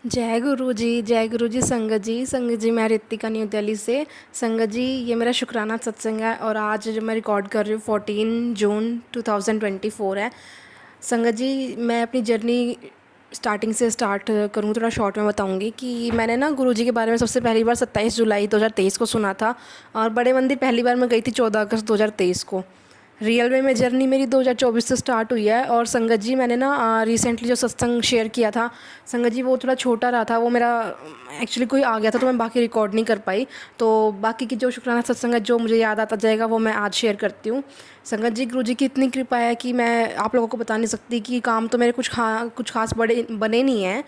जय गुरु जी संगत जी मैं रितिका न्यू दिल्ली से। संगत जी ये मेरा शुक्राना सत्संग है और आज जो मैं रिकॉर्ड कर रही हूँ 14 जून 2024 है। संगत जी मैं अपनी जर्नी स्टार्टिंग से स्टार्ट करूँ, थोड़ा शॉर्ट में बताऊँगी कि मैंने ना गुरु जी के बारे में सबसे पहली बार 27 जुलाई 2023 को सुना था और बड़े मंदिर पहली बार मैं गई थी 14 अगस्त 2023 को। रियल वे में जर्नी मेरी 2024 से स्टार्ट हुई है। और संगत जी मैंने ना रिसेंटली जो सत्संग शेयर किया था संगत जी, वो थोड़ा छोटा रहा था, वो मेरा एक्चुअली कोई आ गया था तो मैं बाकी रिकॉर्ड नहीं कर पाई। तो बाकी की जो शुक्राना सत्संग है जो मुझे याद आता जाएगा वो मैं आज शेयर करती हूँ। संगत जी गुरु जी की इतनी कृपा है कि मैं आप लोगों को बता नहीं सकती कि काम तो मेरे कुछ खास बड़े बने नहीं हैं।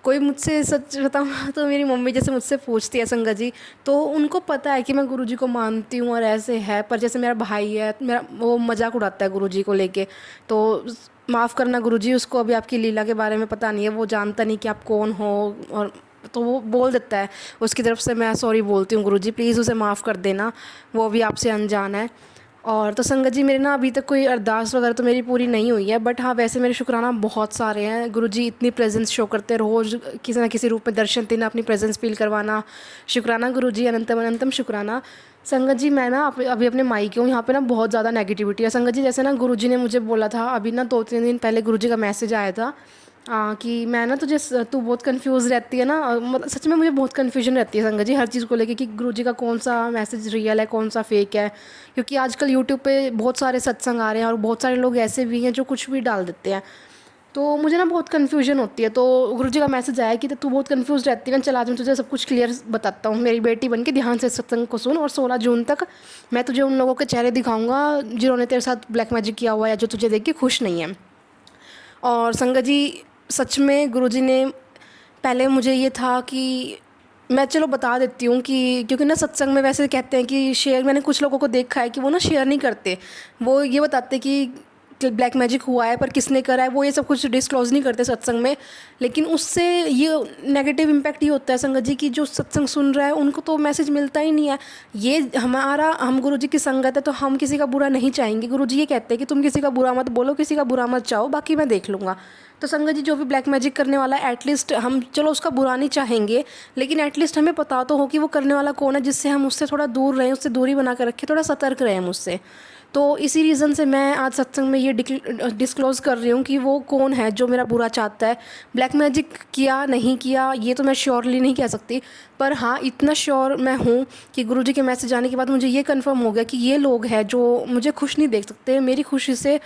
कोई मुझसे सच बताऊँ तो मेरी मम्मी जैसे मुझसे पूछती है संगत जी, तो उनको पता है कि मैं गुरुजी को मानती हूँ और ऐसे है। पर जैसे मेरा भाई है, मेरा वो मजाक उड़ाता है गुरुजी को लेके। तो माफ़ करना गुरुजी, उसको अभी आपकी लीला के बारे में पता नहीं है, वो जानता नहीं कि आप कौन हो। और तो वो बोल देता है, उसकी तरफ से मैं सॉरी बोलती हूँ गुरुजी, प्लीज़ उसे माफ़ कर देना, वो भी आपसे अनजान है। और तो संगत जी मेरे ना अभी तक कोई अरदास वगैरह तो मेरी पूरी नहीं हुई है, बट हाँ वैसे मेरे शुक्राना बहुत सारे हैं। गुरुजी इतनी प्रेजेंस शो करते हैं, रोज़ किसी ना किसी रूप में दर्शन देना, अपनी प्रेजेंस फील करवाना। शुक्राना गुरुजी, अनंतम अनंतम शुक्राना। संगत जी मैं ना अभी अपने मायके हूँ, यहाँ पे ना बहुत ज़्यादा नेगेटिविटी है संगत जी। जैसे ना गुरुजी ने मुझे बोला था अभी ना 2-3 दिन पहले गुरुजी का मैसेज आया था कि मैं ना तू बहुत कंफ्यूज रहती है ना। मतलब सच में मुझे बहुत कन्फ्यूजन रहती है संगत जी हर चीज़ को लेके कि गुरुजी का कौन सा मैसेज रियल है कौन सा फेक है। क्योंकि आजकल यूट्यूब पे बहुत सारे सत्संग आ रहे हैं और बहुत सारे लोग ऐसे भी हैं जो कुछ भी डाल देते हैं। तो मुझे ना बहुत कन्फ्यूजन होती है। तो गुरुजी का मैसेज आया कि तू बहुत कन्फ्यूज रहती है ना, चल आज मैं तुझे सब कुछ क्लियर बताता हूँ, मेरी बेटी बन के ध्यान से सत्संग को सुन। और 16 जून तक मैं तुझे उन लोगों के चेहरे दिखाऊंगा जिन्होंने तेरे साथ ब्लैक मैजिक किया हुआ है या जो तुझे देख के खुश नहीं है। और संगत जी सच में गुरुजी ने पहले मुझे ये था कि मैं चलो बता देती हूँ कि क्योंकि ना सत्संग में वैसे कहते हैं कि शेयर, मैंने कुछ लोगों को देखा है कि वो ना शेयर नहीं करते, वो ये बताते कि ब्लैक मैजिक हुआ है पर किसने करा है वो ये सब कुछ डिस्क्लोज नहीं करते सत्संग में। लेकिन उससे ये नेगेटिव इम्पैक्ट ये होता है संगत जी कि जो सत्संग सुन रहा है उनको तो मैसेज मिलता ही नहीं है। ये हम गुरु जी की संगत है तो हम किसी का बुरा नहीं चाहेंगे। गुरु जी ये कहते हैं कि तुम किसी का बुरा मत बोलो, किसी का बुरा मत चाहो, बाकी मैं देख लूँगा। तो संगत जी जो भी ब्लैक मैजिक करने वाला है एटलीस्ट हम चलो उसका बुरा नहीं चाहेंगे, लेकिन एटलीस्ट हमें पता तो हो कि वो करने वाला कौन है, जिससे हम उससे थोड़ा दूर रहें, उससे दूरी बना कर रखें, थोड़ा सतर्क रहें मुझसे। तो इसी रीज़न से मैं आज सत्संग में ये डिस्क्लोज कर रही हूँ कि वो कौन है जो मेरा बुरा चाहता है। ब्लैक मैजिक किया नहीं किया ये तो मैं श्योरली नहीं कह सकती, पर हाँ इतना श्योर मैं हूँ कि गुरुजी के मैसेज आने के बाद मुझे ये कंफर्म हो गया कि ये लोग हैं जो मुझे खुश नहीं देख सकते, मेरी खुशी से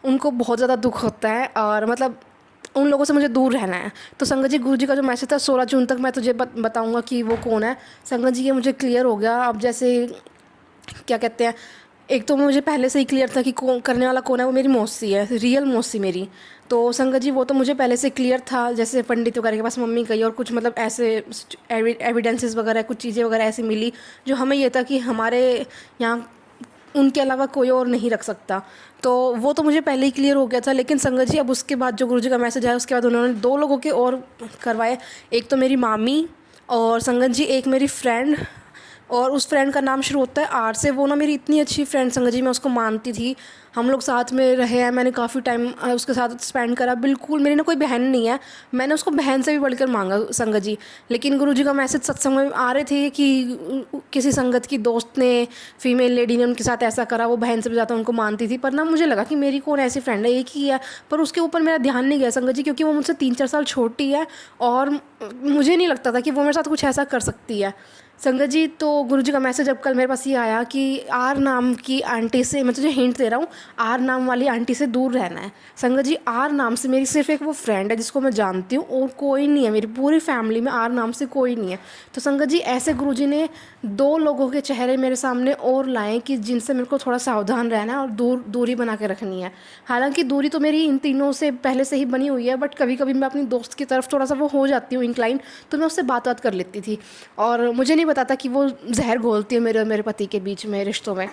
उनको बहुत ज़्यादा दुख होता है और मतलब उन लोगों से मुझे दूर रहना है। तो संगत जी गुरु जी का जो मैसेज था 16 जून तक मैं तुझे बताऊंगा कि वो कौन है। संगत जी ये मुझे क्लियर हो गया अब, जैसे क्या कहते हैं, एक तो मुझे पहले से ही क्लियर था कि कौन करने वाला कौन है, वो मेरी मौसी है, रियल मौसी मेरी। तो संगत जी वो तो मुझे पहले से क्लियर था, जैसे पंडित वगैरह के पास मम्मी गई और कुछ मतलब ऐसे एविडेंसेस वगैरह कुछ चीज़ें वगैरह ऐसी मिली जो हमें ये था कि हमारे यहाँ उनके अलावा कोई और नहीं रख सकता। तो वो तो मुझे पहले ही क्लियर हो गया था। लेकिन संगत जी अब उसके बाद जो गुरुजी का मैसेज आया उसके बाद उन्होंने 2 लोगों के और करवाए। एक तो मेरी मामी और संगत जी एक मेरी फ्रेंड, और उस फ्रेंड का नाम शुरू होता है आर से। वो ना मेरी इतनी अच्छी फ्रेंड संगत जी, मैं उसको मानती थी, हम लोग साथ में रहे हैं, मैंने काफ़ी टाइम उसके साथ स्पेंड करा। बिल्कुल मेरी ना कोई बहन नहीं है, मैंने उसको बहन से भी बढ़कर मांगा संगत जी। लेकिन गुरुजी का मैसेज सत्संग में आ रहे थे कि किसी संगत की दोस्त ने, फीमेल लेडी ने उनके साथ ऐसा करा, वो बहन से भी ज़्यादा उनको मानती थी। पर ना मुझे लगा कि मेरी कौन ऐसी फ्रेंड है, एक ही है। पर उसके ऊपर मेरा ध्यान नहीं गया संगत जी, क्योंकि वो मुझसे 3-4 साल छोटी है और मुझे नहीं लगता था कि वो मेरे साथ कुछ ऐसा कर सकती है। संगत जी तो गुरुजी का मैसेज अब कल मेरे पास ये आया कि आर नाम की आंटी से, मैं तुझे हिंट दे रहा हूँ, आर नाम वाली आंटी से दूर रहना है। संगत जी आर नाम से मेरी सिर्फ एक वो फ्रेंड है जिसको मैं जानती हूँ और कोई नहीं है, मेरी पूरी फैमिली में आर नाम से कोई नहीं है। तो संगत जी ऐसे गुरुजी ने 2 लोगों के चेहरे मेरे सामने और लाए कि जिनसे मेरे को थोड़ा सावधान रहना है और दूरी बना के रखनी है। हालांकि दूरी तो मेरी इन तीनों से पहले से ही बनी हुई है, बट कभी कभी मैं अपनी दोस्त की तरफ थोड़ा सा वो हो जाती हूँ इंक्लाइन, तो मैं उससे बात कर लेती थी और मुझे नहीं बताता कि वो जहर घोलती है मेरे और मेरे पति के बीच में, रिश्तों में।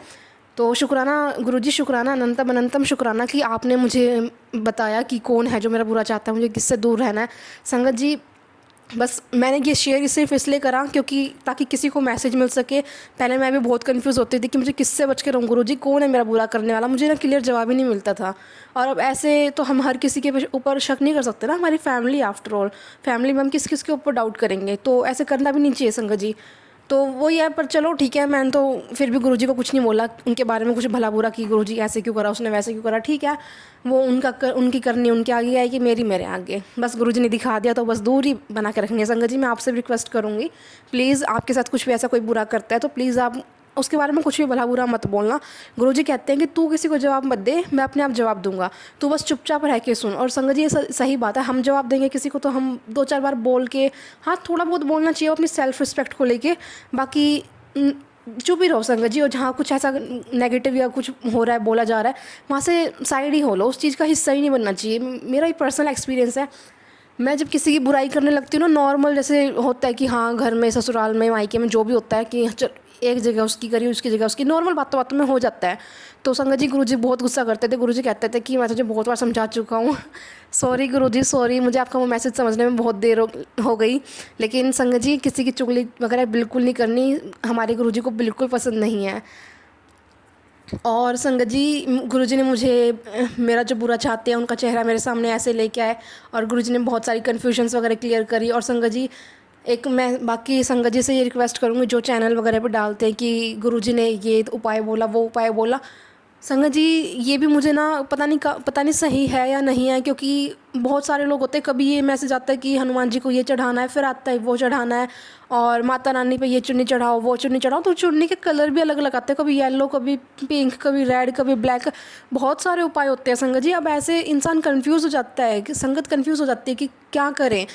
तो शुक्राना गुरुजी, शुक्राना अनंतम अनंतम शुक्राना कि आपने मुझे बताया कि कौन है जो मेरा बुरा चाहता है, मुझे किससे दूर रहना है। संगत जी बस मैंने ये शेयर सिर्फ इसलिए करा क्योंकि ताकि किसी को मैसेज मिल सके। पहले मैं भी बहुत कंफ्यूज होती थी कि मुझे किससे बच के रहूँ, गुरुजी कौन है मेरा बुरा करने वाला, मुझे ना क्लियर जवाब ही नहीं मिलता था। और अब ऐसे तो हम हर किसी के ऊपर शक नहीं कर सकते ना, हमारी फैमिली आफ्टर ऑल, फैमिली में हम किस किस के ऊपर डाउट करेंगे, तो ऐसे करना भी नहीं चाहिए संगत जी। तो वही है, पर चलो ठीक है, मैंने तो फिर भी गुरुजी को कुछ नहीं बोला, उनके बारे में कुछ भला बुरा कि गुरुजी ऐसे क्यों करा, उसने वैसे क्यों करा, ठीक है, वो उनकी करनी उनके आगे आएगी, मेरी मेरे आगे। बस गुरुजी ने दिखा दिया तो बस दूरी बना के रखनी है। संगत जी मैं आपसे रिक्वेस्ट करूँगी, प्लीज़ आपके साथ कुछ भी ऐसा कोई बुरा करता है तो प्लीज़ आप उसके बारे में कुछ भी भला बुरा मत बोलना। गुरुजी कहते हैं कि तू किसी को जवाब मत दे, मैं अपने आप जवाब दूंगा, तू बस चुपचाप रह के सुन। और संगत जी ये सही बात है, हम जवाब देंगे किसी को तो हम 2-4 बार बोल के, हाँ थोड़ा बहुत बोलना चाहिए अपनी सेल्फ रिस्पेक्ट को लेके, बाकी चुप ही रहो संगत जी। और जहाँ कुछ ऐसा नेगेटिव या कुछ हो रहा है, बोला जा रहा है, वहाँ से साइड ही हो लो, उस चीज़ का हिस्सा ही नहीं बनना चाहिए। मेरा ही पर्सनल एक्सपीरियंस है, मैं जब किसी की बुराई करने लगती हूँ ना, नॉर्मल जैसे होता है कि हाँ घर में, ससुराल में, मायके में जो भी होता है कि चल एक जगह उसकी करी, उसकी जगह उसकी, नॉर्मल बातों बातों में हो जाता है। तो संगत जी गुरुजी बहुत गुस्सा करते थे, गुरुजी कहते थे कि मैं तुझे बहुत बार समझा चुका हूँ सॉरी गुरुजी सॉरी, मुझे आपका वो मैसेज समझने में बहुत देर हो गई। लेकिन संगत जी किसी की चुगली वगैरह बिल्कुल नहीं करनी, हमारे गुरुजी को बिल्कुल पसंद नहीं है। और संगत जी गुरुजी ने मुझे मेरा जो बुरा चाहते हैं उनका चेहरा मेरे सामने ऐसे लेके आए, और गुरुजी ने बहुत सारी कन्फ्यूजन्स वगैरह क्लियर करी। और संगत जी एक मैं बाकी संगत जी से ये रिक्वेस्ट करूँगी जो चैनल वगैरह पे डालते हैं कि गुरुजी ने ये उपाय बोला, वो उपाय बोला, संगत जी ये भी मुझे ना पता नहीं सही है या नहीं है, क्योंकि बहुत सारे लोग होते हैं, कभी ये मैसेज आता है कि हनुमान जी को ये चढ़ाना है, फिर आता है वो चढ़ाना है, और माता रानी पे ये चुन्नी चढ़ाओ, वो चुन्नी चढ़ाओ, तो चुन्नी के कलर भी अलग अलग आते हैं, कभी येलो, कभी पिंक, कभी रेड, कभी ब्लैक, बहुत सारे उपाय होते हैं संगत जी। अब ऐसे इंसान कन्फ्यूज़ हो जाता है, कि संगत कन्फ्यूज़ हो जाती है कि क्या करें,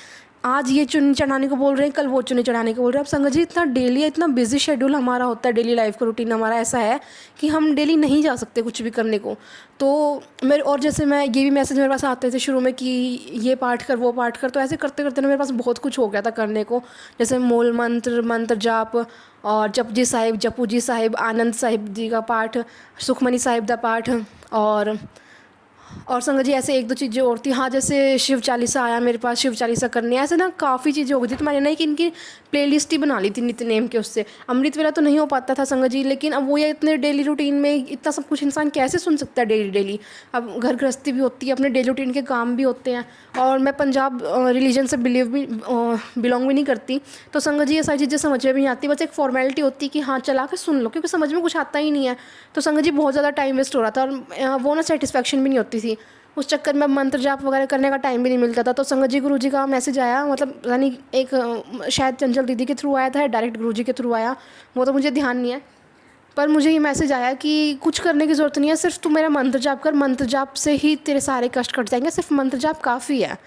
आज ये चुन्नी चढ़ाने को बोल रहे हैं, कल वो चुन्नी चढ़ाने को बोल रहे हैं। अब संगत जी इतना डेली इतना बिजी शेड्यूल हमारा होता है, डेली लाइफ का रूटीन हमारा ऐसा है कि हम डेली नहीं जा सकते कुछ भी करने को। तो मेरे और जैसे मैं ये भी मैसेज मेरे पास आते थे शुरू में कि ये पाठ कर, वो पाठ कर, तो ऐसे करते करते ना मेरे पास बहुत कुछ हो गया था करने को, जैसे मूल मंत्र, मंत्र जाप, और जपजी साहिब, जपूजी साहिब, आनंद साहिब जी का पाठ, सुखमनी साहिब का पाठ, और संगत जी ऐसे एक दो चीज़ें और थी, हाँ जैसे शिव चालीसा आया मेरे पास, शिव चालीसा करनी है, ऐसे ना काफ़ी चीज़ें हो गई थी। तो मैंने ना कि इनकी प्लेलिस्ट ही बना ली थी नित्यनेम के, उससे अमृत वेला तो नहीं हो पाता था संगत जी, लेकिन अब वो ये इतने डेली रूटीन में इतना सब कुछ इंसान कैसे सुन सकता है डेली डेली। अब घर गृहस्थी भी होती है, अपने डेली रूटीन के काम भी होते हैं, और मैं पंजाब रिलीजन से बिलोंग भी नहीं करती, तो संगत जी ये सारी चीज़ें समझ में भी नहीं आती, बस एक फॉर्मेलिटी होती है कि हाँ चला के सुन लो, क्योंकि समझ में कुछ आता ही नहीं है। तो संगत जी बहुत ज़्यादा टाइम वेस्ट हो रहा था, और वो ना सेटिस्फेक्शन भी नहीं होती थी, उस चक्कर में मंत्र जाप वगैरह करने का टाइम भी नहीं मिलता था। तो संगत जी गुरुजी का मैसेज आया, मतलब यानी एक शायद चंचल दीदी के थ्रू आया था, डायरेक्ट गुरुजी के थ्रू आया, वो तो मुझे ध्यान नहीं है, पर मुझे ये मैसेज आया कि कुछ करने की ज़रूरत नहीं है, सिर्फ तू मेरा मंत्र जाप कर, मंत्र जाप से ही तेरे सारे कष्ट कट जाएंगे, सिर्फ मंत्र जाप काफ़ी है,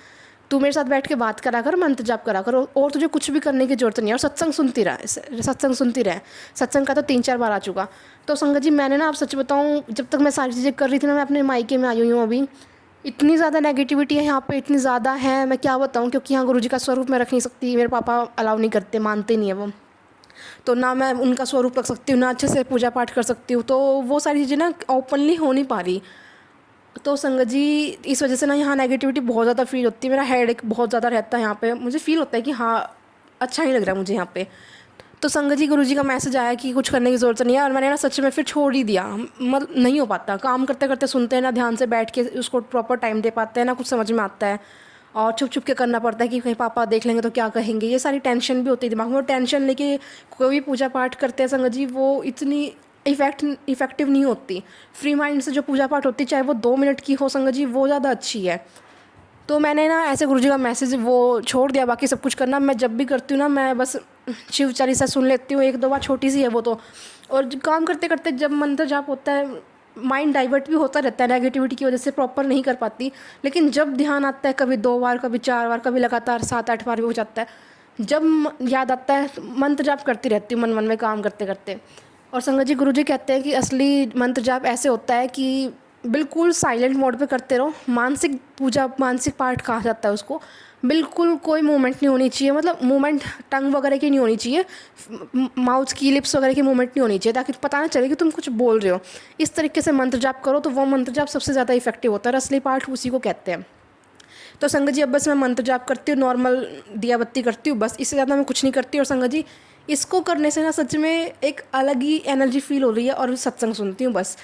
तू मेरे साथ बैठ के बात करा कर, मंत्र जाप करा कर, और तुझे कुछ भी करने की ज़रूरत नहीं है, और सत्संग सुनती रहे। सत्संग का तो 3-4 बार आ चुका। तो संगत जी मैंने ना, आप सच बताऊँ, जब तक मैं सारी चीज़ें कर रही थी ना, मैं अपने मायके में आई हुई हूँ अभी, इतनी ज़्यादा नेगेटिविटी है यहाँ पे, इतनी ज़्यादा है, मैं क्या बताऊँ, क्योंकि यहाँ गुरुजी का स्वरूप मैं रख नहीं सकती, मेरे पापा अलाउ नहीं करते, मानते नहीं है वो, तो ना मैं उनका स्वरूप रख सकती हूँ, ना अच्छे से पूजा पाठ कर सकती हूँ, तो वो सारी चीज़ें ना ओपनली हो नहीं पा रही। तो संगत जी इस वजह से ना यहाँ नेगेटिविटी बहुत ज़्यादा फील होती है, मेरा हेडेक बहुत ज़्यादा रहता है यहाँ पे, मुझे फील होता है कि हाँ अच्छा नहीं लग रहा मुझे यहाँ पे। तो संगत जी गुरुजी का मैसेज आया कि कुछ करने की ज़रूरत नहीं है, और मैंने ना सच में फिर छोड़ ही दिया, मतलब नहीं हो पाता, काम करते करते सुनते हैं ना, ध्यान से बैठ के उसको प्रॉपर टाइम दे पाते हैं ना, कुछ समझ में आता है, और छुप छुप के करना पड़ता है कि कहीं पापा देख लेंगे तो क्या कहेंगे, ये सारी टेंशन भी होती है दिमाग में, और टेंशन लेके कोई भी पूजा पाठ करते हैं संगत जी वो इतनी इफ़ेक्टिव नहीं होती। फ्री माइंड से जो पूजा पाठ होती है, चाहे वो 2 मिनट की हो संगत जी, वो ज़्यादा अच्छी है। तो मैंने ना ऐसे गुरुजी का मैसेज वो छोड़ दिया, बाकी सब कुछ करना मैं जब भी करती हूँ ना, मैं बस शिव चालीसा सुन लेती हूँ, 1-2 बार, छोटी सी है वो तो, और काम करते करते जब मंत्र जाप होता है, माइंड डाइवर्ट भी होता रहता है नेगेटिविटी की वजह से, प्रॉपर नहीं कर पाती, लेकिन जब ध्यान आता है, कभी 2 बार, कभी 4 बार, कभी लगातार 7-8 बार भी हो जाता है, जब याद आता है तो मंत्र जाप करती रहती हूँ मन मन में काम करते करते। और संगत जी गुरुजी कहते हैं कि असली मंत्र जाप ऐसे होता है कि बिल्कुल साइलेंट मोड पे करते रहो, मानसिक पूजा, मानसिक पाठ कहा जाता है उसको, बिल्कुल कोई मूवमेंट नहीं होनी चाहिए, मतलब मूवमेंट टंग वगैरह की नहीं होनी चाहिए, माउथ की, लिप्स वगैरह की मूवमेंट नहीं होनी चाहिए, ताकि पता ना चले कि तुम कुछ बोल रहे हो। इस तरीके से मंत्र जाप करो तो वो मंत्र जाप सबसे ज़्यादा इफेक्टिव होता है, असली पाठ उसी को कहते हैं। तो संगत जी अब बस मैं मंत्र जाप करती हूँ, नॉर्मल दिया बत्ती करती हूँ, बस इससे ज़्यादा मैं कुछ नहीं करती। और संगत जी इसको करने से ना सच में एक अलग ही एनर्जी फील हो रही है, और सत्संग सुनती हूँ बस।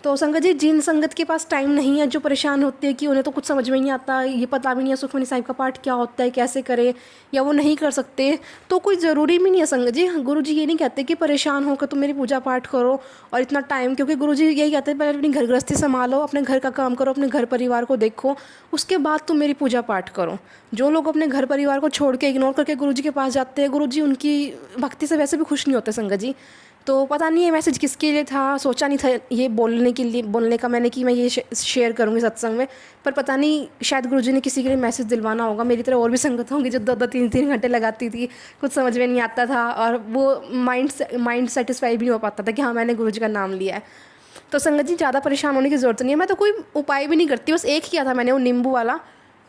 तो संगत जी जिन संगत के पास टाइम नहीं है, जो परेशान होते हैं कि उन्हें तो कुछ समझ में ही नहीं आता, ये पता भी नहीं है सुखमनी साहिब का पाठ क्या होता है, कैसे करें, या वो नहीं कर सकते, तो कोई ज़रूरी भी नहीं है संगत जी। गुरु जी ये नहीं कहते कि परेशान होकर तुम मेरी पूजा पाठ करो और इतना टाइम, क्योंकि गुरु जी यही कहते हैं पहले अपनी घर गृहस्थी संभालो, अपने घर का काम करो, अपने घर परिवार को देखो, उसके बाद तुम मेरी पूजा पाठ करो। जो लोग अपने घर परिवार को छोड़ के इग्नोर करके गुरु जी के पास जाते हैं, गुरु जी उनकी भक्ति से वैसे भी खुश नहीं होते संगत जी। तो पता नहीं ये मैसेज किसके लिए था, सोचा नहीं था ये बोलने के लिए, बोलने का मैंने कि मैं ये शेयर करूँगी सत्संग में, पर पता नहीं शायद गुरुजी ने किसी के लिए मैसेज दिलवाना होगा। मेरी तरह और भी संगत होंगी जो 2-2 3-3 घंटे लगाती थी, कुछ समझ में नहीं आता था, और वो माइंड सेटिस्फाई भी नहीं हो पाता था कि हाँ मैंने गुरुजी का नाम लिया है। तो संगत जी ज़्यादा परेशान होने की ज़रूरत नहीं है। मैं तो कोई उपाय भी नहीं करती, बस एक किया था मैंने, वो नींबू वाला।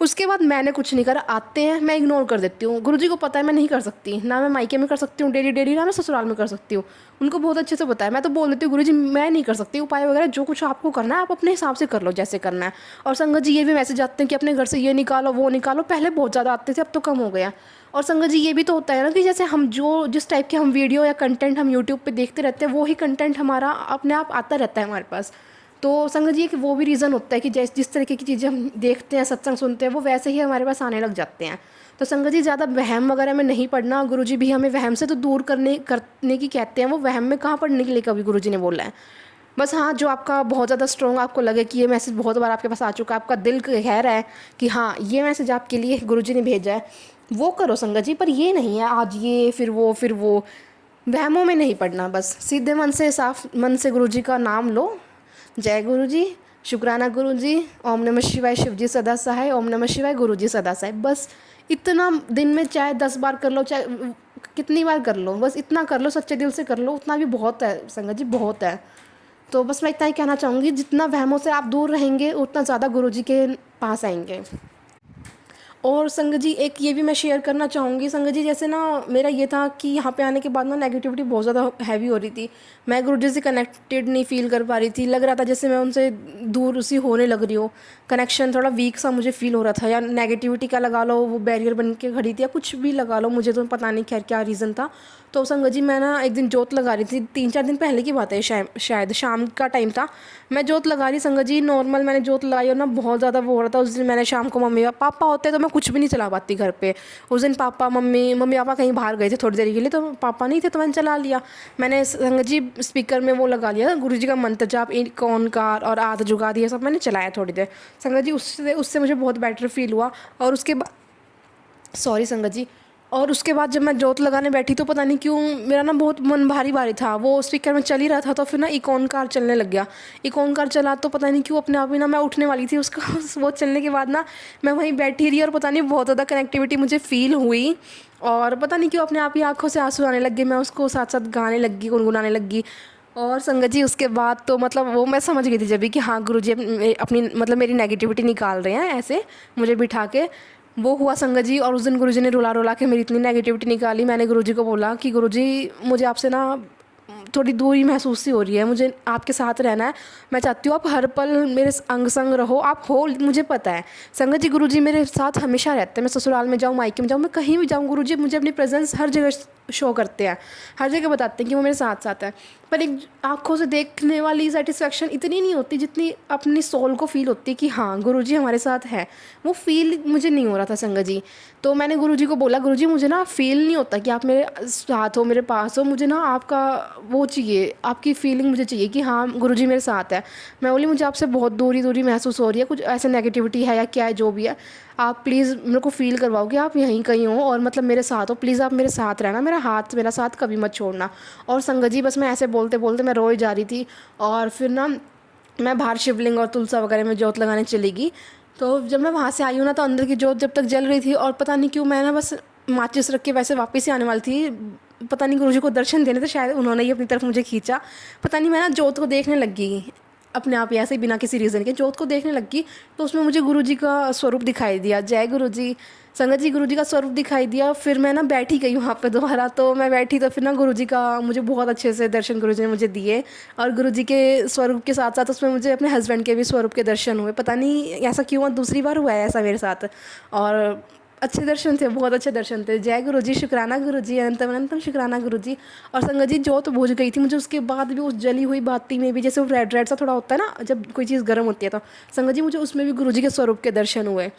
उसके बाद मैंने कुछ नहीं करा। आते हैं मैं इग्नोर कर देती हूँ। गुरुजी को पता है मैं नहीं कर सकती, ना मैं मायके में कर सकती हूँ डेली डेली, ना मैं ससुराल में कर सकती हूँ। उनको बहुत अच्छे से पता है। मैं तो बोल देती हूँ गुरुजी मैं नहीं कर सकती उपाय वगैरह, जो कुछ आपको करना है आप अपने हिसाब से कर लो, जैसे करना है। और संगत जी ये भी मैसेज आते हैं कि अपने घर से ये निकालो वो निकालो, पहले बहुत ज़्यादा आते थे, अब तो कम हो गया। और संगत जी ये भी तो होता है ना कि जैसे हम जो जिस टाइप के हम वीडियो या कंटेंट हम यूट्यूब पे देखते रहते हैं, वो ही कंटेंट हमारा अपने आप आता रहता है हमारे पास। तो संगत जी कि वो भी रीज़न होता है कि जिस तरीके की चीज़ें हम देखते हैं, सत्संग सुनते हैं, वो वैसे ही हमारे पास आने लग जाते हैं। तो संगत जी ज़्यादा वहम वगैरह में नहीं पढ़ना। गुरुजी भी हमें वहम से तो दूर करने की कहते हैं, वो वहम में कहाँ पढ़ने के लिए कभी गुरुजी ने बोला है। बस हाँ, जो आपका बहुत ज़्यादा स्ट्रॉन्ग आपको लगे कि ये मैसेज बहुत बार आपके पास आ चुका है, आपका दिल कह रहा है कि हाँ ये मैसेज आपके लिए गुरुजी ने भेजा है, वो करो संगत जी। पर ये नहीं है आज ये फिर वो वहमों में नहीं पढ़ना। बस सीधे मन से, साफ मन से गुरुजी का नाम लो। जय गुरु जी, शुक्राना गुरु जी, ओम नमः शिवाय, शिव जी सदा सहाय, ओम नमः शिवाय, गुरु जी सदा सहाय। बस इतना दिन में चाहे 10 बार कर लो, चाहे कितनी बार कर लो, बस इतना कर लो, सच्चे दिल से कर लो, उतना भी बहुत है संगत जी, बहुत है। तो बस मैं इतना ही कहना चाहूँगी, जितना वहमों से आप दूर रहेंगे उतना ज़्यादा गुरु जी के पास आएंगे। और संगत जी एक ये भी मैं शेयर करना चाहूँगी संगत जी, जैसे ना मेरा ये था कि यहाँ पे आने के बाद ना नेगेटिविटी बहुत ज़्यादा हैवी हो रही थी। मैं गुरुजी से कनेक्टेड नहीं फील कर पा रही थी, लग रहा था जैसे मैं उनसे दूर सी होने लग रही हूँ। कनेक्शन थोड़ा वीक सा मुझे फील हो रहा था, या नेगेटिविटी का लगा लो, वो बैरियर बन के खड़ी थी, या कुछ भी लगा लो, मुझे तो पता नहीं खैर क्या रीज़न था। तो संगत जी मैं ना एक दिन जोत लगा रही थी, 3-4 दिन पहले की बात है, शायद शाम का टाइम था। मैं जोत लगा रही संगत जी, नॉर्मल मैंने जोत लगाई और ना बहुत ज़्यादा वो हो रहा था। उस दिन मैंने शाम को, मम्मी पापा होते तो मैं कुछ भी नहीं चला पाती घर पे। उस दिन मम्मी पापा कहीं बाहर गए थे थोड़ी देर के लिए, तो पापा नहीं थे तो मैंने चला लिया। मैंने संगत जी स्पीकर में वो लगा लिया गुरु जी का मंत्र जाप, एक ओंकार और आद जुगाद, ये सब मैंने चलाया थोड़ी देर संगत जी। उससे मुझे बहुत बेटर फील हुआ। और उसके बाद सॉरी संगत जी, और उसके बाद जब मैं जोत लगाने बैठी तो पता नहीं क्यों मेरा ना बहुत मन भारी भारी था। वो स्पीकर में चल ही रहा था, तो फिर ना एक ओंकार चलने लग गया। एक ओंकार चला तो पता नहीं क्यों अपने आप ही ना मैं उठने वाली थी उसका वो चलने के बाद ना मैं वहीं बैठी रही, और पता नहीं बहुत ज़्यादा कनेक्टिविटी मुझे फ़ील हुई। और पता नहीं क्यों अपने आप ही आँखों से आंसू आने लग गए, मैं उसको साथ साथ गाने लगी, गुनगुनाने लगी। और संगत जी उसके बाद तो मतलब वो मैं समझ गई थी जब भी कि हाँ गुरुजी अपनी मतलब मेरी नेगेटिविटी निकाल रहे हैं ऐसे मुझे बिठा के। वो हुआ संगत जी। और उस दिन गुरुजी ने रुला रुला के मेरी इतनी नेगेटिविटी निकाली। मैंने गुरुजी को बोला कि गुरुजी मुझे आपसे ना थोड़ी दूरी महसूस सी हो रही है, मुझे आपके साथ रहना है, मैं चाहती हूँ आप हर पल मेरे अंग संग रहो, आप हो मुझे पता है। संगत जी गुरुजी मेरे साथ हमेशा रहते हैं, मैं ससुराल में जाऊँ, मायके में जाऊँ, मैं कहीं भी जाऊँ, गुरुजी मुझे अपनी प्रेजेंस हर जगह शो करते हैं, हर जगह बताते हैं कि वो मेरे साथ साथ है। पर एक आँखों से देखने वाली सेटिस्फेक्शन इतनी नहीं होती जितनी अपनी सोल को फील होती है कि हाँ गुरुजी हमारे साथ है। वो फील मुझे नहीं हो रहा था संगत जी। तो मैंने गुरुजी को बोला गुरुजी मुझे ना फील नहीं होता कि आप मेरे साथ हो, मेरे पास हो, मुझे ना आपका वो चाहिए, आपकी फीलिंग मुझे चाहिए कि हाँ गुरुजी मेरे साथ है। मैं बोली मुझे आपसे बहुत दूरी दूरी महसूस हो रही है, कुछ ऐसे नेगेटिविटी है या क्या है, जो भी है आप प्लीज़ मेरे को फ़ील करवाओ कि आप यहीं कहीं हो और मतलब मेरे साथ हो, प्लीज़ आप मेरे साथ रहना, मेरा साथ कभी मत छोड़ना। और संगत जी बस मैं ऐसे बोलते बोलते मैं रोए जा रही थी। और फिर ना मैं बाहर शिवलिंग और तुलसा वगैरह में जोत लगाने चली गई। तो जब मैं वहाँ से आई हूँ ना, तो अंदर की जोत जब तक जल रही थी, और पता नहीं क्यों मैं ना बस माचिस रख के वैसे वापस ही आने वाली थी, पता नहीं गुरुजी को दर्शन देने थे, शायद उन्होंने ही अपनी तरफ मुझे खींचा, पता नहीं मैं ना जोत को देखने लग गई। अपने आप ही ऐसे ही बिना किसी रीज़न के जोत को देखने लगी, तो उसमें मुझे गुरुजी का स्वरूप दिखाई दिया। जय गुरुजी। संगत जी, गुरुजी का स्वरूप दिखाई दिया। फिर मैं ना बैठी गई वहाँ पे दोबारा, तो मैं बैठी तो फिर ना गुरुजी का मुझे बहुत अच्छे से दर्शन गुरुजी ने मुझे दिए। और गुरुजी के स्वरूप के साथ साथ उसमें मुझे अपने हस्बैंड के भी स्वरूप के दर्शन हुए। पता नहीं ऐसा क्यों हुआ, दूसरी बार हुआ है ऐसा मेरे साथ। और अच्छे दर्शन थे, बहुत अच्छे दर्शन थे। जय गुरुजी, शुक्राना गुरुजी, अनंतम अनंतम शुक्राना गुरुजी। और संगत जी, जोत बुझ गई थी मुझे उसके बाद भी, उस जली हुई बाती में भी, जैसे वो रेड रेड सा थोड़ा होता है ना जब कोई चीज़ गर्म होती है, तो संगत जी मुझे उसमें भी गुरुजी के स्वरूप के दर्शन हुए।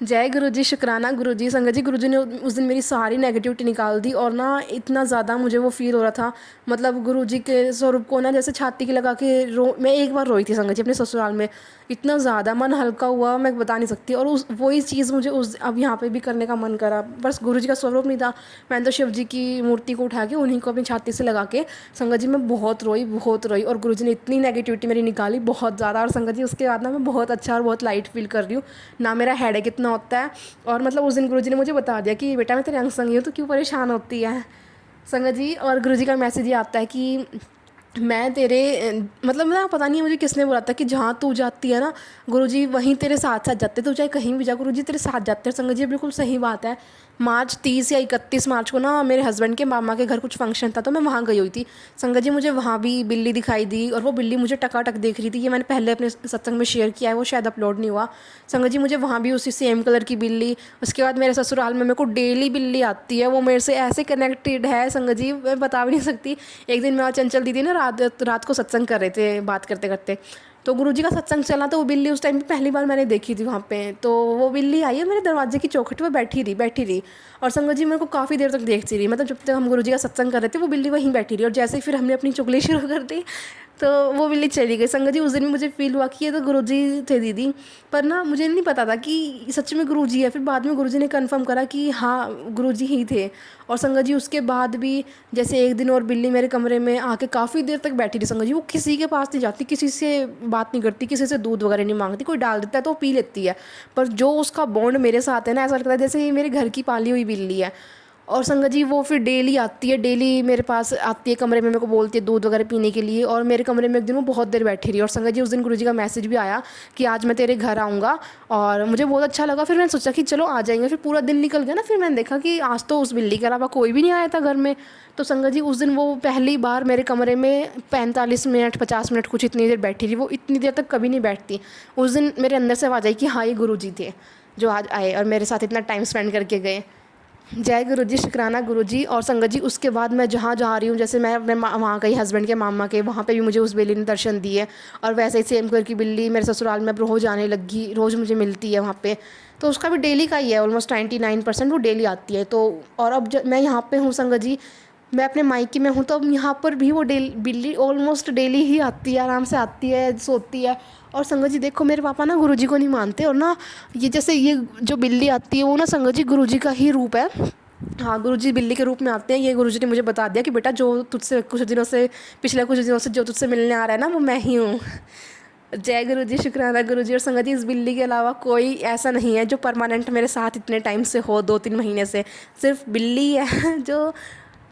जय गुरुजी, शुक्राना गुरुजी। संगत जी, गुरुजी ने उस दिन मेरी सारी नेगेटिविटी निकाल दी, और ना इतना ज़्यादा मुझे वो फील हो रहा था, मतलब गुरुजी के स्वरूप को ना जैसे छाती की लगा के मैं एक बार रोई थी संगत जी अपने ससुराल में। इतना ज़्यादा मन हल्का हुआ, मैं बता नहीं सकती। और उस वही चीज़ मुझे उस अब यहाँ पे भी करने का मन करा। बस गुरुजी का स्वरूप नहीं था, मैंने तो शिव जी की मूर्ति को उठा के उन्हीं को अपनी छाती से लगा के संगत जी मैं बहुत रोई, बहुत रोई। और गुरुजी ने इतनी नेगेटिविटी मेरी निकाली, बहुत ज़्यादा। और संगत जी उसके बाद ना मैं बहुत अच्छा और बहुत लाइट फील कर रही हूँ, ना मेरा हेडेक इतना होता है। और मतलब उस दिन गुरुजी ने मुझे बता दिया कि बेटा मैं तेरे अंग संगी हूँ, तो क्यों परेशान होती है संगत जी। और गुरुजी का मैसेज ये आता है कि मैं तेरे मतलब ना पता नहीं मुझे किसने बोला था कि जहाँ तू जाती है ना गुरुजी वहीं तेरे साथ साथ जाते, तो चाहे कहीं भी जा गुरुजी तेरे साथ जाते हैं। संगत जी बिल्कुल सही बात है। मार्च 30 या 31 मार्च को ना मेरे हस्बैंड के मामा के घर कुछ फंक्शन था, तो मैं वहाँ गई हुई थी। संगत जी मुझे वहाँ भी बिल्ली दिखाई दी, और वो बिल्ली मुझे टकाटक देख रही थी। ये मैंने पहले अपने सत्संग में शेयर किया है, वो शायद अपलोड नहीं हुआ। संगत जी मुझे वहाँ भी उसी सेम कलर की बिल्ली। उसके बाद मेरे ससुराल में मेरे को डेली बिल्ली आती है, वो मेरे से ऐसे कनेक्टेड है संगत जी, मैं बता भी नहीं सकती। एक दिन मैं और चंचल दीदी ना रात रात को सत्संग कर रहे थे बात करते करते, तो गुरुजी का सत्संग चला, तो वो बिल्ली उस टाइम पे पहली बार मैंने देखी थी वहाँ पे। तो वो बिल्ली आई है मेरे दरवाजे की चौखट पे बैठी रही। और संगत जी मेरे को काफ़ी देर तक देखती रही, मतलब जब तक हम गुरुजी का सत्संग कर रहे थे वो बिल्ली वहीं बैठी रही। और जैसे ही फिर हमने अपनी चुगली शुरू कर दी, तो वो बिल्ली चली गई। संगत जी उस दिन भी मुझे फील हुआ कि ये तो गुरुजी थे दीदी, पर ना मुझे नहीं पता था कि सच में गुरुजी है। फिर बाद में गुरुजी ने कंफर्म करा कि हाँ गुरुजी ही थे। और संगत जी उसके बाद भी जैसे एक दिन और बिल्ली मेरे कमरे में आके काफ़ी देर तक बैठी रही। संगत जी वो किसी के पास नहीं जाती, किसी से बात नहीं करती, किसी से दूध वगैरह नहीं मांगती, कोई डाल देता है तो वो पी लेती है। पर जो उसका बॉन्ड मेरे साथ है ना, ऐसा लगता है जैसे ये मेरे घर की पाली हुई बिल्ली है। और संगत जी वो फिर डेली आती है, डेली मेरे पास आती है कमरे में, मेरे को बोलती है दूध वगैरह पीने के लिए। और मेरे कमरे में एक दिन वो बहुत देर बैठी रही। और संगत जी उस दिन गुरुजी का मैसेज भी आया कि आज मैं तेरे घर आऊँगा, और मुझे बहुत अच्छा लगा। फिर मैंने सोचा कि चलो आ जाएंगे, फिर पूरा दिन निकल गया ना। फिर मैंने देखा कि आज तो उस बिल्ली के अलावा कोई भी नहीं आया था घर में। तो संगत जी उस दिन वो पहली बार मेरे कमरे में 45 मिनट 50 मिनट कुछ इतनी देर बैठी रही। वो इतनी देर तक कभी नहीं बैठती। उस दिन मेरे अंदर से आवाज़ आई कि हाँ ये गुरुजी थे जो आज आए और मेरे साथ इतना टाइम स्पेंड करके गए। जय गुरुजी, शुक्राना गुरुजी। और संगत जी उसके बाद मैं जहाँ जा रही हूँ, जैसे मैं अपने वहाँ गई हस्बैंड के मामा के, वहाँ पे भी मुझे उस बिल्ली ने दर्शन दिए। और वैसे ही सेम कलर की बिल्ली मेरे ससुराल में अब रोज़ आने लगी, रोज़ मुझे मिलती है वहाँ पे। तो उसका भी डेली का ही है, ऑलमोस्ट 99% वो डेली आती है। तो और अब जब मैं यहाँ पे हूँ संगत जी, मैं अपने मायके में हूँ, तो अब यहाँ पर भी वो बिल्ली ऑलमोस्ट डेली ही आती है, आराम से आती है, सोती है। और संगत जी देखो मेरे पापा ना गुरुजी को नहीं मानते, और ना ये जैसे ये जो बिल्ली आती है वो ना संगत जी गुरुजी का ही रूप है। हाँ गुरुजी बिल्ली के रूप में आते हैं। ये गुरुजी ने मुझे बता दिया कि बेटा जो तुझसे कुछ दिनों से, पिछले कुछ दिनों से जो तुझसे मिलने आ रहा है ना, वो मैं ही हूँ। जय गुरुजी, शुक्राना गुरुजी। और संगत जी इस बिल्ली के अलावा कोई ऐसा नहीं है जो परमानेंट मेरे साथ इतने टाइम से हो, 2-3 महीने से। सिर्फ बिल्ली है जो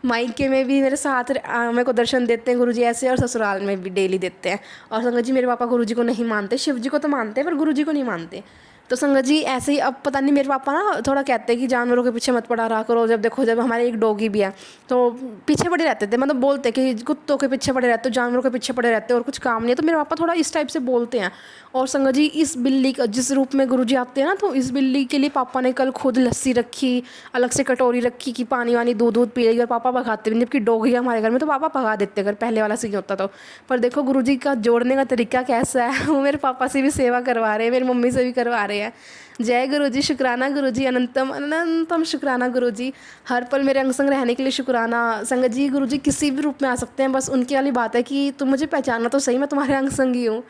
मायके में भी मेरे साथ मेरे को दर्शन देते हैं गुरुजी ऐसे, और ससुराल में भी डेली देते हैं। और संगत जी मेरे पापा गुरुजी को नहीं मानते, शिव जी को तो मानते हैं पर गुरुजी को नहीं मानते। तो संगत जी ऐसे ही अब पता नहीं, मेरे पापा ना थोड़ा कहते हैं कि जानवरों के पीछे मत पड़ा रहा करो। जब देखो जब हमारे एक डॉगी भी है तो पीछे पड़े रहते थे, मतलब बोलते कि कुत्तों के पीछे पड़े रहते हो, जानवरों के पीछे पड़े रहते हो और कुछ काम नहीं है। तो मेरे पापा थोड़ा इस टाइप से बोलते हैं। और संगत जी इस बिल्ली का जिस रूप में गुरुजी आते हैं ना, तो इस बिल्ली के लिए पापा ने कल खुद लस्सी रखी, अलग से कटोरी रखी कि पानी वानी दूध दूध पी लेगी। और पापा भगाते भी, जबकि डॉगी है हमारे घर में तो पापा भगा देते अगर पहले वाला सीन होता तो। पर देखो गुरुजी का जोड़ने का तरीका कैसा है, वो मेरे पापा से भी सेवा करवा रहे हैं, मेरी मम्मी से भी करवा रहे हैं। जय गुरुजी, शुक्राना गुरुजी, अनंतम अनंतम शुक्राना गुरुजी। हर पल मेरे अंग संग रहने के लिए शुक्राना। संगत जी गुरुजी किसी भी रूप में आ सकते हैं, बस उनकी वाली बात है कि तुम मुझे पहचानना तो सही, मैं तुम्हारे अंग संग ही हूँ।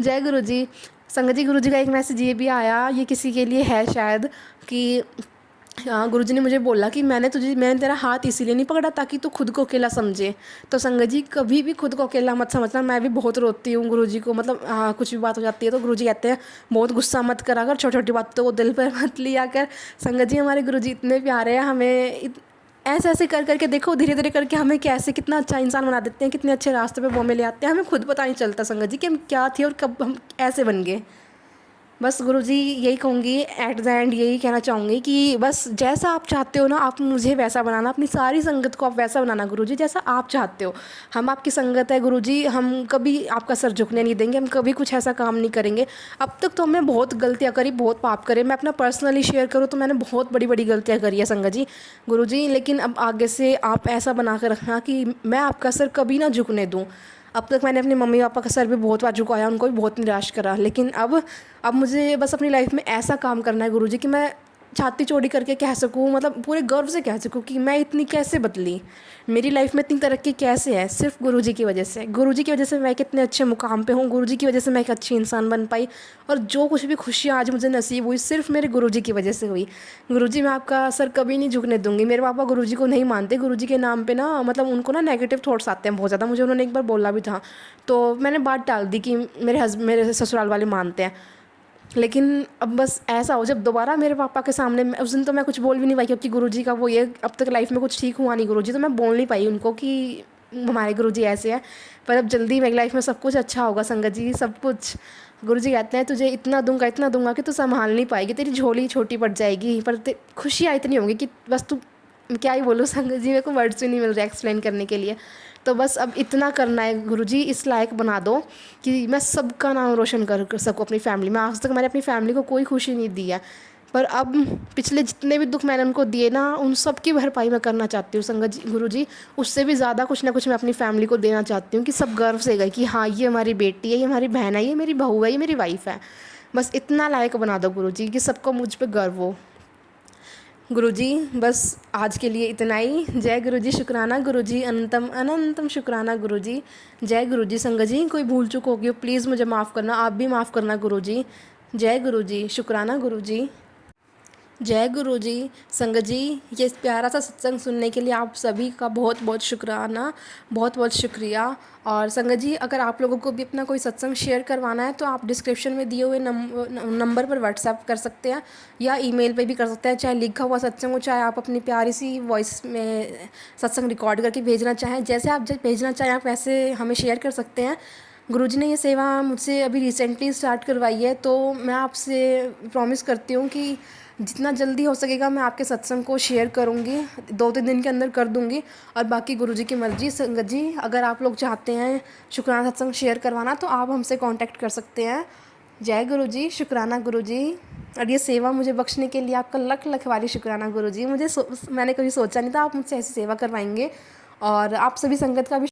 जय गुरुजी। संगत जी गुरुजी का एक मैसेज ये भी आया, ये किसी के लिए है शायद, कि हाँ गुरुजी ने मुझे बोला कि मैंने तेरा हाथ इसीलिए नहीं पकड़ा ताकि तू खुद को अकेला समझे। तो संगत जी कभी भी खुद को अकेला मत समझना। मैं भी बहुत रोती हूँ गुरुजी को, मतलब कुछ भी बात हो जाती है तो गुरुजी कहते हैं बहुत गुस्सा मत करा कर, छोटी छोटी बातों को दिल पर मत लिया कर। संगत जी हमारे गुरुजी इतने प्यारे हैं, हमें ऐसे ऐसे कर करके देखो, धीरे धीरे करके हमें कैसे कितना अच्छा इंसान बना देते हैं, कितने अच्छे रास्ते पे वो हमें ले आते हैं, हमें खुद पता नहीं चलता संगत जी कि हम क्या थे और कब हम ऐसे बन गए। बस गुरुजी यही कहूँगी, एट द एंड यही कहना चाहूँगी कि बस जैसा आप चाहते हो ना, आप मुझे वैसा बनाना, अपनी सारी संगत को आप वैसा बनाना गुरुजी जैसा आप चाहते हो। हम आपकी संगत है गुरुजी, हम कभी आपका सर झुकने नहीं देंगे, हम कभी कुछ ऐसा काम नहीं करेंगे। अब तक तो हमने बहुत गलतियाँ करी, बहुत पाप करे, मैं अपना पर्सनली शेयर करूँ तो मैंने बहुत बड़ी बड़ी गलतियाँ करी है संगत जी, गुरुजी। लेकिन अब आगे से आप ऐसा बना कर रखना कि मैं आपका सर कभी ना झुकने दूँ। अब तक मैंने अपने मम्मी पापा का सर भी बहुत बार झुकाया, उनको भी बहुत निराश करा, लेकिन अब मुझे बस अपनी लाइफ में ऐसा काम करना है गुरुजी कि मैं छाती चौड़ी करके कह सकूँ, मतलब पूरे गर्व से कह सकूँ कि मैं इतनी कैसे बदली, मेरी लाइफ में इतनी तरक्की कैसे है, सिर्फ गुरुजी की वजह से। गुरुजी की वजह से मैं कितने अच्छे मुकाम पे हूँ, गुरुजी की वजह से मैं एक अच्छी इंसान बन पाई, और जो कुछ भी खुशियाँ आज मुझे नसीब हुई सिर्फ मेरे गुरुजी की वजह से हुई। गुरुजी मैं आपका सर कभी नहीं झुकने दूंगी। मेरे पापा गुरुजी को नहीं मानते, गुरुजी के नाम पे ना मतलब उनको ना नेगेटिव थॉट्स आते हैं बहुत ज़्यादा, मुझे उन्होंने एक बार बोला भी था, तो मैंने बात टाल दी कि मेरे ससुराल वाले मानते हैं। लेकिन अब बस ऐसा हो, जब दोबारा मेरे पापा के सामने उस दिन तो मैं कुछ बोल भी नहीं पाई, क्योंकि गुरुजी का वो ये अब तक लाइफ में कुछ ठीक हुआ नहीं गुरुजी, तो मैं बोल नहीं पाई उनको कि हमारे गुरुजी ऐसे हैं। पर अब जल्दी मेरी लाइफ में सब कुछ अच्छा होगा संगत जी, सब कुछ। गुरुजी कहते हैं तुझे इतना दूंगा कि तू संभाल नहीं पाएगी, तेरी झोली छोटी पड़ जाएगी, पर खुशियाँ इतनी होंगी कि बस तू, क्या ही बोलूँ संगत जी, मेरे को वर्ड्स भी नहीं मिल रहे एक्सप्लेन करने के लिए। तो बस अब इतना करना है गुरुजी, इस लायक बना दो कि मैं सबका नाम रोशन कर सकूँ अपनी फैमिली में। आज तक मैंने अपनी फैमिली को कोई खुशी नहीं दी है, पर अब पिछले जितने भी दुख मैंने उनको दिए ना, उन सब की भरपाई मैं करना चाहती हूँ संगत जी, गुरुजी। उससे भी ज़्यादा कुछ ना कुछ मैं अपनी फैमिली को देना चाहती हूँ कि सब गर्व से गए कि हाँ ये हमारी बेटी है, ये हमारी बहन है, ये मेरी बहू है, ये मेरी वाइफ है। बस इतना लायक बना दो गुरुजी कि सबको मुझ पर गर्व हो। गुरुजी बस आज के लिए इतना ही। जय गुरुजी, शुक्राना गुरुजी, अनंतम अनंतम शुक्राना गुरुजी। जय गुरुजी। संगत जी कोई भूल चूक होगी हो प्लीज़ मुझे माफ़ करना, आप भी माफ़ करना गुरुजी। जय गुरुजी, शुक्राना गुरुजी। जय गुरुजी। संगत जी ये प्यारा सा सत्संग सुनने के लिए आप सभी का बहुत बहुत शुक्राना, बहुत बहुत शुक्रिया। और संगत जी अगर आप लोगों को भी अपना कोई सत्संग शेयर करवाना है तो आप डिस्क्रिप्शन में दिए हुए नंबर पर व्हाट्सएप कर सकते हैं, या ईमेल पे भी कर सकते हैं, चाहे लिखा हुआ सत्संग हो, चाहे आप अपनी प्यारी सी वॉइस में सत्संग रिकॉर्ड करके भेजना चाहें, जैसे आप भेजना चाहें आप वैसे हमें शेयर कर सकते हैं। गुरुजी ने ये सेवा मुझसे अभी रिसेंटली स्टार्ट करवाई है, तो मैं आपसे प्रॉमिस करती हूँ कि जितना जल्दी हो सकेगा मैं आपके सत्संग को शेयर करूँगी, 2-3 दिन के अंदर कर दूँगी। और बाकी गुरुजी की मर्ज़ी। संगत जी अगर आप लोग चाहते हैं शुक्राना सत्संग शेयर करवाना तो आप हमसे कांटेक्ट कर सकते हैं। जय गुरुजी, शुक्राना गुरुजी। और ये सेवा मुझे बख्शने के लिए आपका लख लख वाली शुक्राना गुरुजी। मैंने कभी सोचा नहीं था आप मुझसे ऐसी सेवा करवाएंगे, और आप सभी संगत का भी